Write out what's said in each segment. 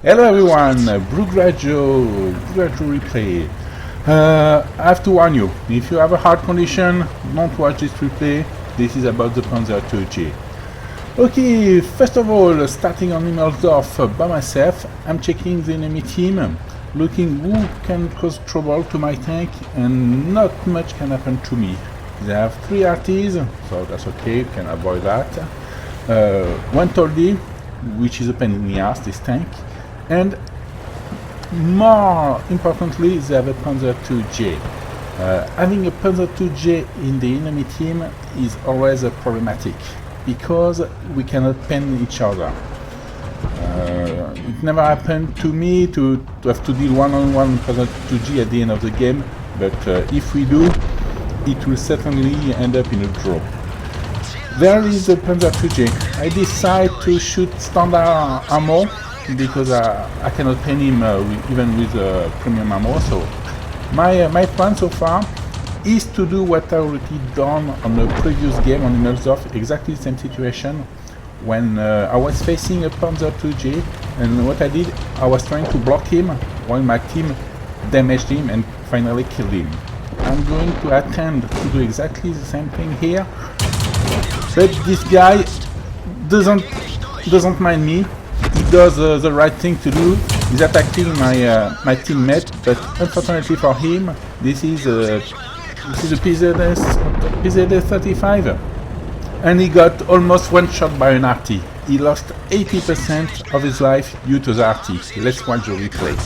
Hello everyone, Brugraggio replay. I have to warn you, if you have a heart condition, don't watch this replay. This is about the Panzer IIJ. Okay, first of all, starting on Immelsdorf by myself, I'm checking the enemy team, looking who can cause trouble to my tank, and not much can happen to me. They have 3 RTs, so that's okay, you can avoid that. 1 Toldi, which is a pain in the ass, this tank. And more importantly, they have a Panzer IIJ. Having a Panzer IIJ in the enemy team is always problematic, because we cannot pen each other. It never happened to me to have to deal one-on-one Panzer IIJ at the end of the game, but if we do, it will certainly end up in a draw. There is the Panzer IIJ. I decide to shoot standard ammo, because I cannot pen him even with premium ammo. So my plan so far is to do what I already done on the previous game on Immelsdorf, exactly the same situation, when I was facing a Panzer IIJ, and what I did, I was trying to block him while my team damaged him and finally killed him. I'm going to attempt to do exactly the same thing here, but this guy doesn't mind me. He does the right thing to do. He's attacking my teammate, but unfortunately for him, this is a PzIIJ 35, and he got almost one shot by an RT. He lost 80% of his life due to the RT. Let's watch the replay.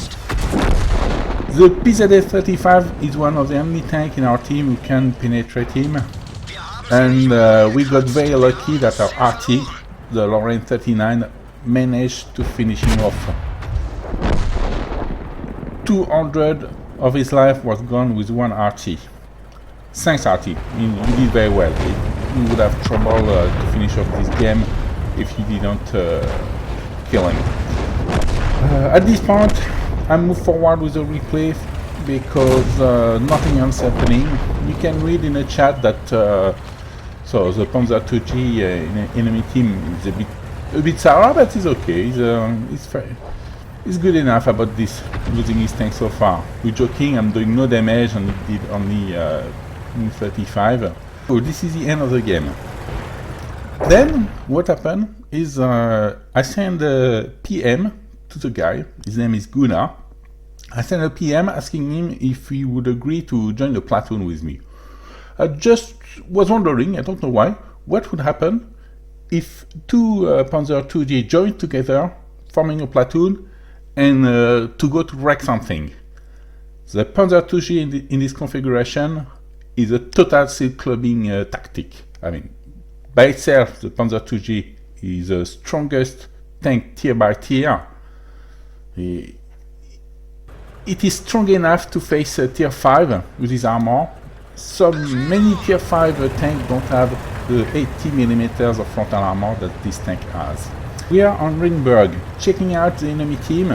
The PzIIJ 35 is one of the only tanks in our team who can penetrate him, and we got very lucky that our RT, the Lorraine 39, managed to finish him off. 200 of his life was gone with 1 RT. Thanks RT, you did very well. You would have trouble to finish off this game if you didn't kill him. At this point, I move forward with the replay because nothing else happening. You can read in the chat that so the Panzer IIJ enemy team is a bit sour, but it's okay. It's good enough about this, losing his tank so far. We're joking, I'm doing no damage and it did only 35. So this is the end of the game. Then what happened is I send a PM to the guy. His name is Gunnar. I sent a PM asking him if he would agree to join the platoon with me. I just was wondering, I don't know why, what would happen if 2 Panzer IIJ joined together, forming a platoon, and to go to wreck something. The Panzer IIJ in this configuration is a total seal clubbing tactic. I mean, by itself, the Panzer IIJ is the strongest tank tier by tier. It is strong enough to face a tier 5 with his armor. Many tier 5 tanks don't have the 80mm of frontal armor that this tank has. We are on Ringberg, checking out the enemy team.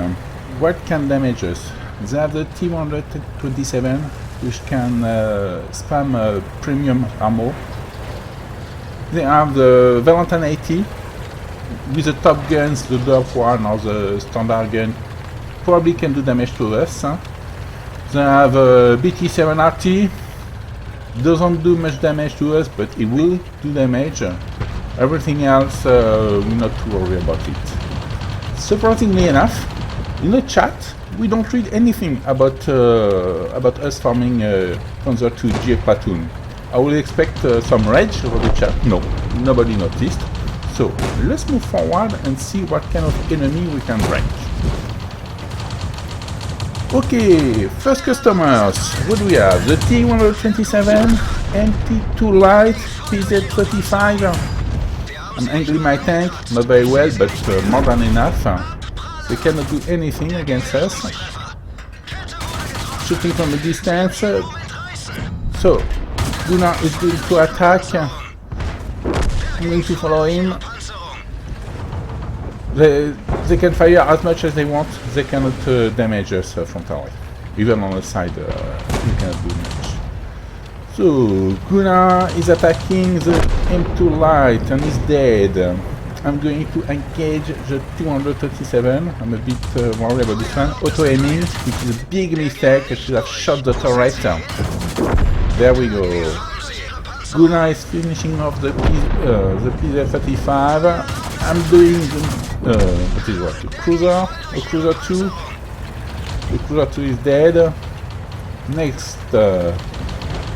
What can damage us? They have the T127, which can spam premium ammo. They have the Valentine 80, with the top guns, the Derp 1 or the standard gun, probably can do damage to us. They have a BT7 RT, doesn't do much damage to us, but it will do damage. Everything else, we're not too worried about it. Surprisingly enough, in the chat, we don't read anything about us forming a Panzer IIJ platoon. I would expect some rage over the chat. No, nobody noticed. So let's move forward and see what kind of enemy we can rank. Okay, first customers. What do we have? The T127, MT2 Light, PzIIJ 35. I'm angling my tank, not very well, but more than enough. They cannot do anything against us. Shooting from a distance. So, Gunnar is going to attack. I'm going to follow him. They can fire as much as they want, they cannot damage us frontally. Even on the side, they cannot do much. So, Gunnar is attacking the M2 Light and is dead. I'm going to engage the 237. I'm a bit worried about this one. Auto-aiming, which is a big mistake. I should have shot the turret. There we go. Guna is finishing off the PzIIJ. I'm doing what is what? A cruiser 2. The cruiser 2 is dead. Next,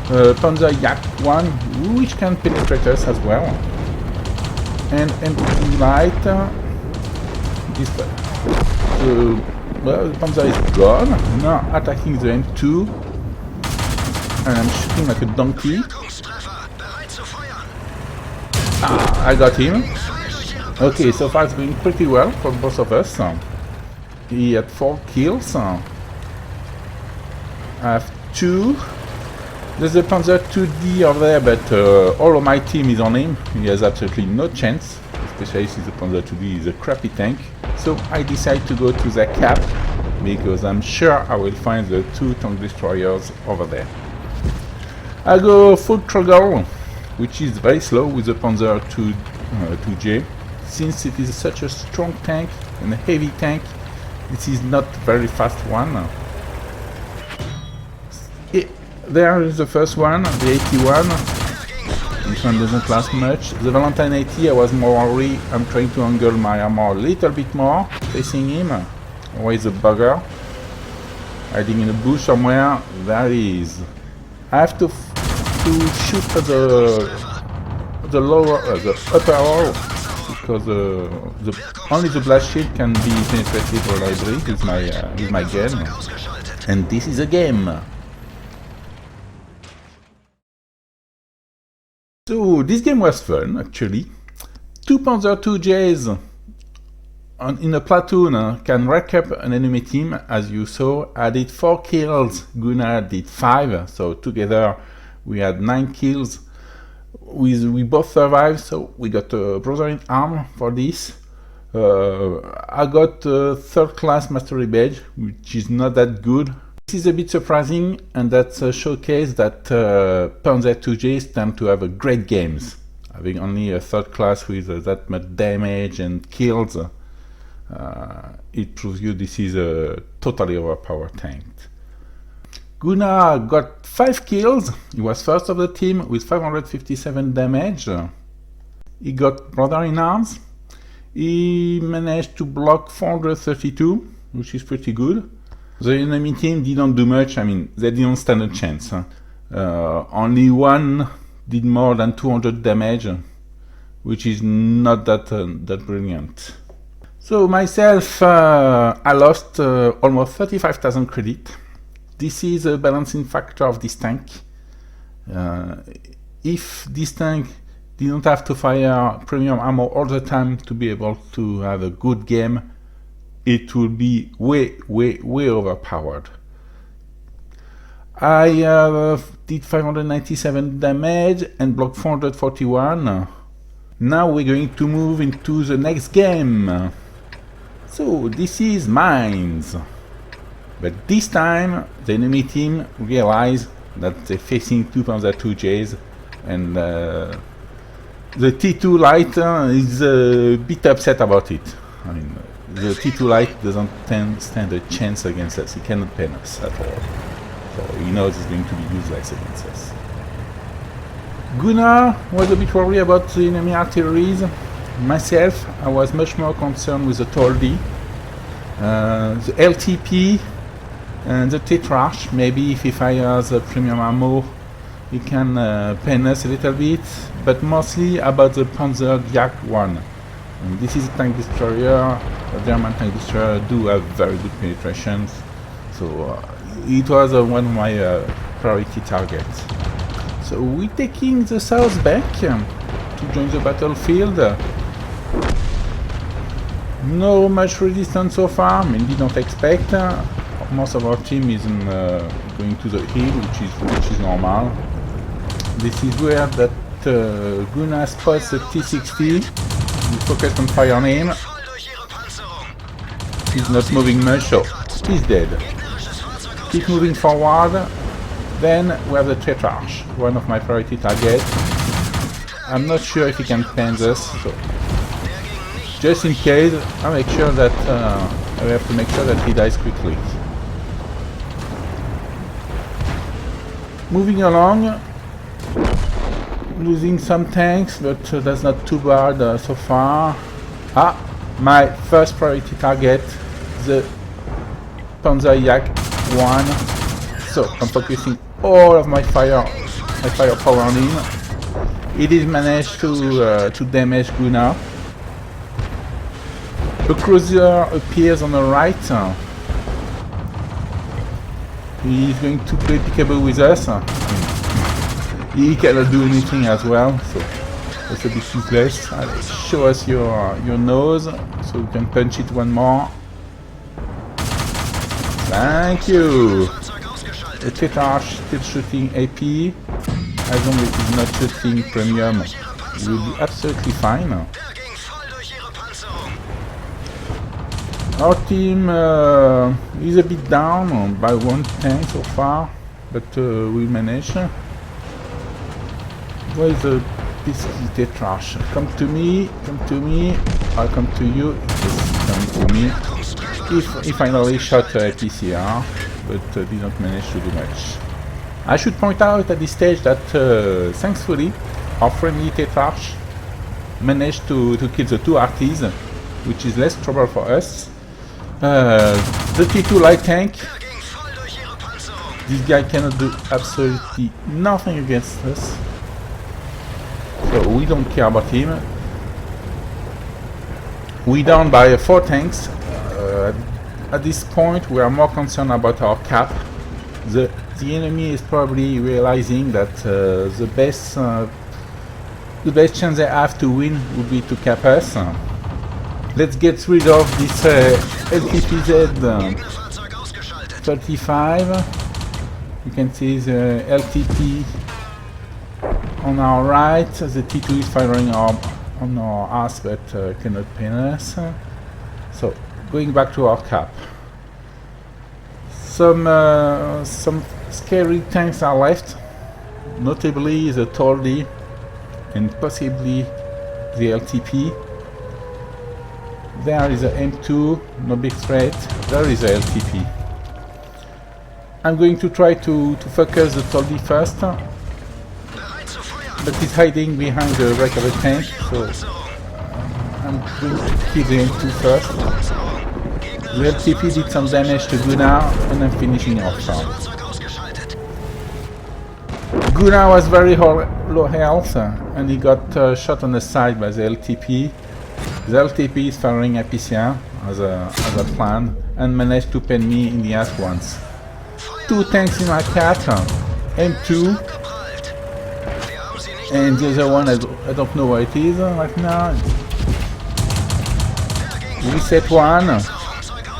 Panzer Yak 1, which can penetrate us as well. And M2 light. Well, the Panzer is gone. Now attacking the M2. And I'm shooting like a donkey. Ah, I got him. Okay, so far it's going pretty well for both of us. He had 4 kills. I have 2. There's a Panzer 2D over there, but all of my team is on him. He has absolutely no chance, especially since the Panzer 2D is a crappy tank. So I decide to go to the cap, because I'm sure I will find the 2 tank destroyers over there. I go full throttle, which is very slow with the Panzer 2J. Since it is such a strong tank and a heavy tank, this is not very fast one. There is the first one, the 81. This one doesn't last much. The Valentine 80, I was more worried. I'm trying to angle my armor a little bit more, facing him. Where is the bugger? Hiding in a bush somewhere. There he is. I have to shoot at the upper wall, because only the blast shield can be penetrated reliably with my gun. And this is a game. So this game was fun, actually. 2 Panzer 2Js in a platoon can wreck up an enemy team, as you saw. I did 4 kills, Guna did 5, so together we had 9 kills. We both survived, so we got a brother in arm for this. I got 3rd class mastery badge, which is not that good. This is a bit surprising, and that's a showcase that Panzer 2Js tend to have great games. Having only a 3rd class with that much damage and kills, it proves you this is a totally overpowered tank. Guna got 5 kills. He was first of the team with 557 damage. He got brother in arms. He managed to block 432, which is pretty good. The enemy team didn't do much. I mean, they didn't stand a chance. Only one did more than 200 damage, which is not that brilliant. So myself, I lost almost 35,000 credit. This is a balancing factor of this tank. If this tank didn't have to fire premium ammo all the time to be able to have a good game, it will be way overpowered. I did 597 damage and blocked 441. Now we're going to move into the next game. So this is mines. But this time the enemy team realized that they're facing 2 Panzer 2Js, and the T2 light is a bit upset about it. I mean, the T2 light doesn't stand a chance against us. He cannot pen us at all. So he knows it's going to be useless against us. Guna was a bit worried about the enemy artilleries. Myself, I was much more concerned with the TOLD, the LTP, and the Tetrarch. Maybe if he fires premium ammo, he can pen us a little bit, but mostly about the Panzer Yak 1. And this is a tank destroyer. The German tank destroyer do have very good penetrations, so it was one of my priority targets. So we're taking the south back to join the battlefield. No much resistance so far. I mean, we don't expect. Most of our team is going to the hill, which is normal. This is where that Guna spots the T60. We focus on fire on him. He's not moving much, so he's dead. Keep moving forward. Then we have the Tetrarch, one of my priority targets. I'm not sure if he can pen us, so just in case, I make sure that I have to make sure that he dies quickly. Moving along, losing some tanks, but that's not too bad so far. My first priority target, the PzIIJ 1. So I'm focusing all of my firepower on him. He did manage to damage Guna. A cruiser appears on the right. He is going to play peekaboo with us. He cannot do anything as well, so that's a bit useless. Show us your nose, so we can punch it one more. Thank you! The Tetarch still shooting AP. As long as it's not shooting premium, it will be absolutely fine. Our team is a bit down by one tank so far, but we manage. Where is the Tetarch? Come to me, I'll come to you. Yes, come to me. He finally shot a PCR, but did not manage to do much. I should point out at this stage that thankfully our friendly Tetarch managed to kill the two RTs, which is less trouble for us. The T2 light tank, this guy cannot do absolutely nothing against us, so we don't care about him. We down by 4 tanks. At this point we are more concerned about our cap. The enemy is probably realizing that the best chance they have to win would be to cap us. Let's get rid of this LTPZ 35. You can see the LTP on our right. The T2 is firing on our ass, but cannot pin us. So going back to our cap. Some scary tanks are left, notably the Tordi and possibly the LTP. There is a M2, no big threat. There is a LTP. I'm going to try to focus the Tordi first, but he's hiding behind the wreck of a tank, so I'm going to kill the M2 first. The LTP did some damage to Guna, and I'm finishing off some. Guna was very low health, and he got shot on the side by the LTP. The LTP is firing a PCR as a plan, and managed to pen me in the ass once. 2 tanks in my cat, M2, and the other one I don't know where it is right now. Reset 1.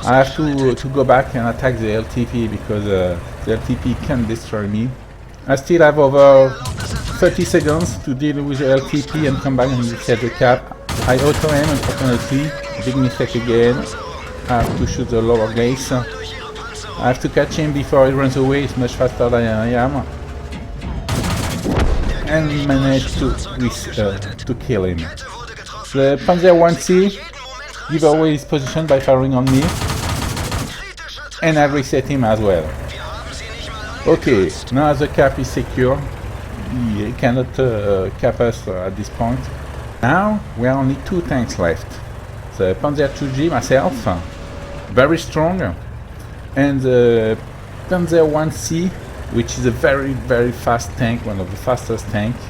I have to go back and attack the LTP because the LTP can destroy me. I still have over 30 seconds to deal with the LTP and come back and reset the cap. I auto-aim, unfortunately. Big mistake again. I have to shoot the lower gates. I have to catch him before he runs away. He's much faster than I am. And manage to kill him. The Panzer 1C give away his position by firing on me. And I reset him as well. Okay, now the cap is secure. He cannot cap us at this point. Now we are only 2 tanks left. The Panzer IIJ, myself, very strong, and the Panzer 1C, which is a very fast tank, one of the fastest tanks.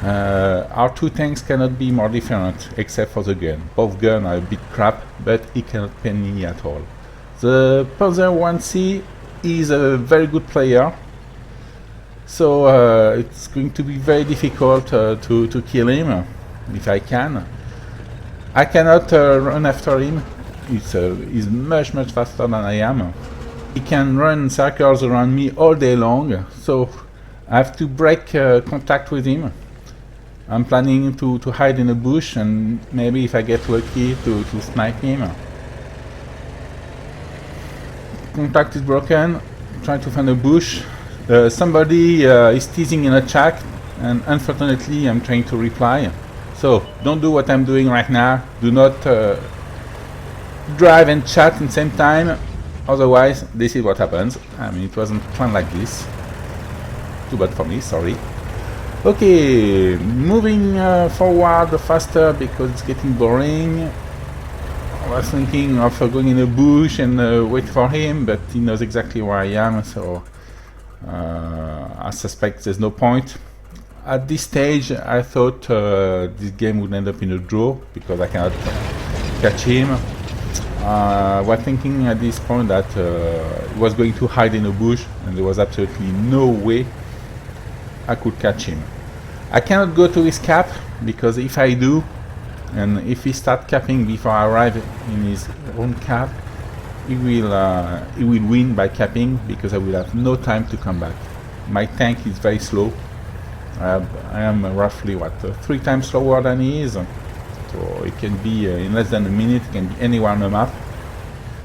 Our 2 tanks cannot be more different, except for the gun. Both guns are a bit crap, but he cannot pen me at all. The Panzer 1C is a very good player, so it's going to be very difficult to kill him, if I can. I cannot run after him. He's much faster than I am. He can run circles around me all day long, so I have to break contact with him. I'm planning to hide in a bush and maybe if I get lucky to snipe him. Contact is broken. Trying to find a bush. Somebody is teasing in a chat, and unfortunately I'm trying to reply. So don't do what I'm doing right now. Do not drive and chat at the same time. Otherwise, this is what happens. I mean, it wasn't planned like this. Too bad for me, sorry. Okay, moving forward faster because it's getting boring. I was thinking of going in a bush and wait for him, but he knows exactly where I am, so I suspect there's no point. At this stage, I thought this game would end up in a draw because I cannot catch him. I was thinking at this point that he was going to hide in a bush and there was absolutely no way I could catch him. I cannot go to his cap because if I do, and if he starts capping before I arrive in his own cap, he will win by capping because I will have no time to come back. My tank is very slow. I am roughly 3 times slower than he is, so it can be in less than a minute. It can be anywhere on the map.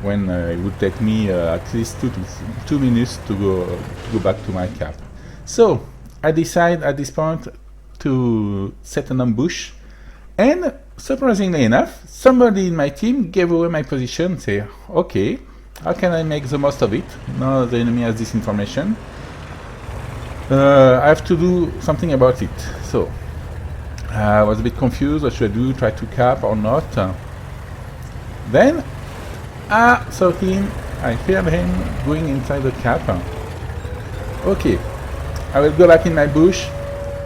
When it would take me at least 2 minutes to go back to my cap. So I decide at this point to set an ambush, and surprisingly enough, somebody in my team gave away my position. Say, okay, how can I make the most of it? Now the enemy has this information. I have to do something about it. So I was a bit confused. What should I do? Try to cap or not? Then I saw him. I heard him going inside the cap. Okay, I will go back in my bush,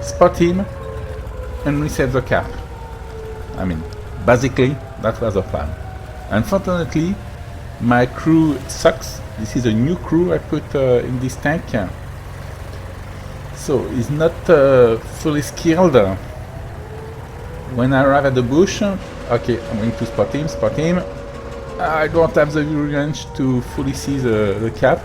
spot him, and reset the cap. I mean, basically, that was the plan. Unfortunately, my crew sucks. This is a new crew I put in this tank. So, he's not fully skilled. When I arrive at the bush, okay, I'm going to spot him. I don't have the range to fully see the cap.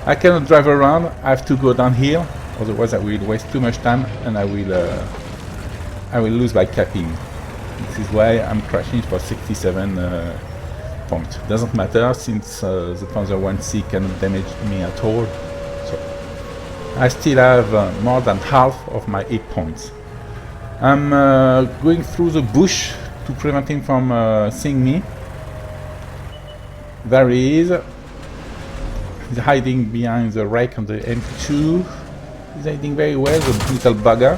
I cannot drive around, I have to go downhill, otherwise I will waste too much time and I will lose by capping. This is why I'm crashing for 67 points. Doesn't matter since the PzIIJ cannot damage me at all. So I still have more than half of my 8 points. I'm going through the bush to prevent him from seeing me. There he is. He's hiding behind the wreck on the M2. He's hiding very well, the little bugger.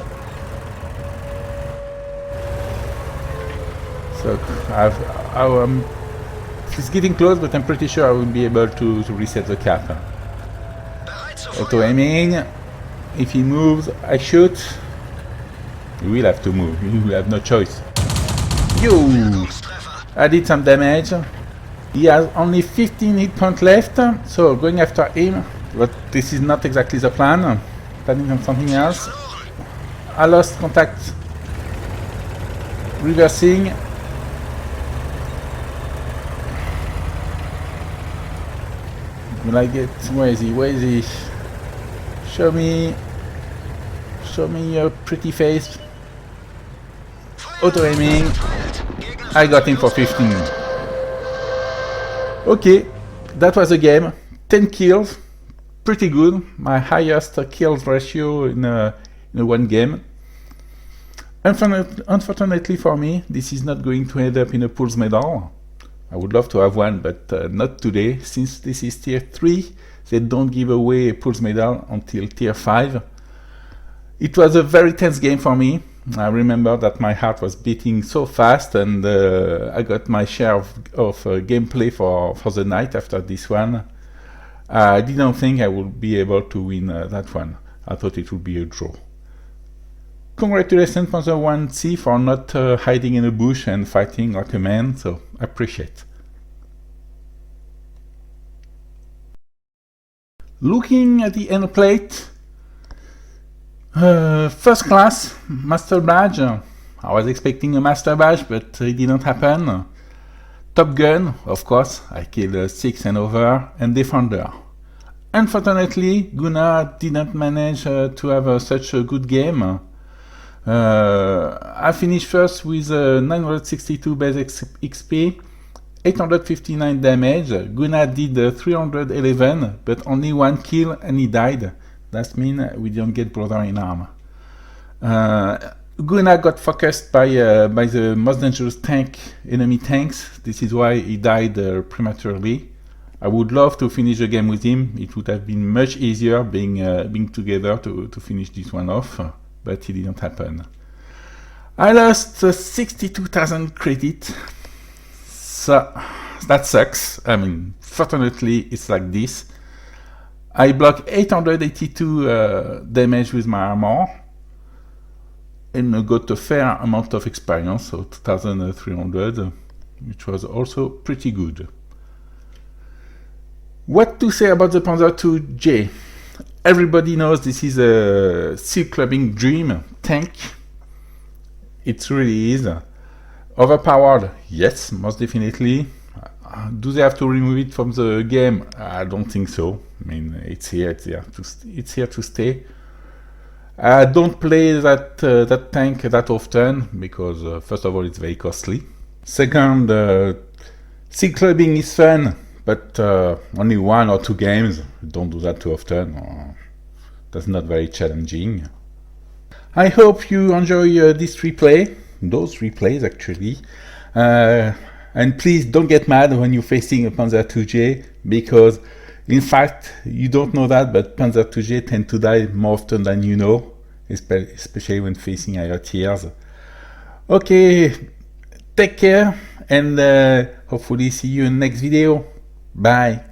So he's getting close, but I'm pretty sure I will be able to reset the cap. Auto aiming. If he moves, I shoot. He will have to move. He will have no choice. Yo! I did some damage. He has only 15 hit points left, so going after him, but this is not exactly the plan. Planning on something else. I lost contact. Reversing. Will I get... Where is he? Show me your pretty face. Auto aiming. I got him for 15. Okay, that was a game. 10 kills, pretty good. My highest kills ratio in one game. Unfortunately for me, this is not going to end up in a PzIIJ medal. I would love to have one, but not today. Since this is tier 3, they don't give away a PzIIJ medal until tier 5. It was a very tense game for me. I remember that my heart was beating so fast, and I got my share of gameplay for the night after this one. I didn't think I would be able to win that one. I thought it would be a draw. Congratulations PankratzVonSom for not hiding in a bush and fighting like a man, so I appreciate. Looking at the end plate, first class, master badge. I was expecting a master badge, but it didn't happen. Top gun, of course, I killed 6 and over, and defender. Unfortunately, Gunnar didn't manage to have such a good game. I finished first with 962 base XP, 859 damage. Gunnar did 311, but only 1 kill and he died. That means we didn't get brother in arm. Guna got focused by the most dangerous enemy tanks. This is why he died prematurely. I would love to finish the game with him. It would have been much easier being together to finish this one off, but it didn't happen. I lost 62,000 credit, so that sucks. I mean, fortunately it's like this. I blocked 882 damage with my armor, and got a fair amount of experience, so 2,300, which was also pretty good. What to say about the PzIIJ? Everybody knows this is a seal clubbing dream tank. It really is. Overpowered? Yes, most definitely. Do they have to remove it from the game? I don't think so. I mean, it's here to stay. I don't play that tank that often because first of all it's very costly. Second, seal clubbing is fun, but only 1 or 2 games. Don't do that too often. That's not very challenging. I hope you enjoy those replays actually. And please don't get mad when you're facing a PzIIJ, because in fact you don't know that, but PzIIJ tend to die more often than you know, especially when facing higher tiers. Okay, take care, and hopefully see you in the next video. Bye.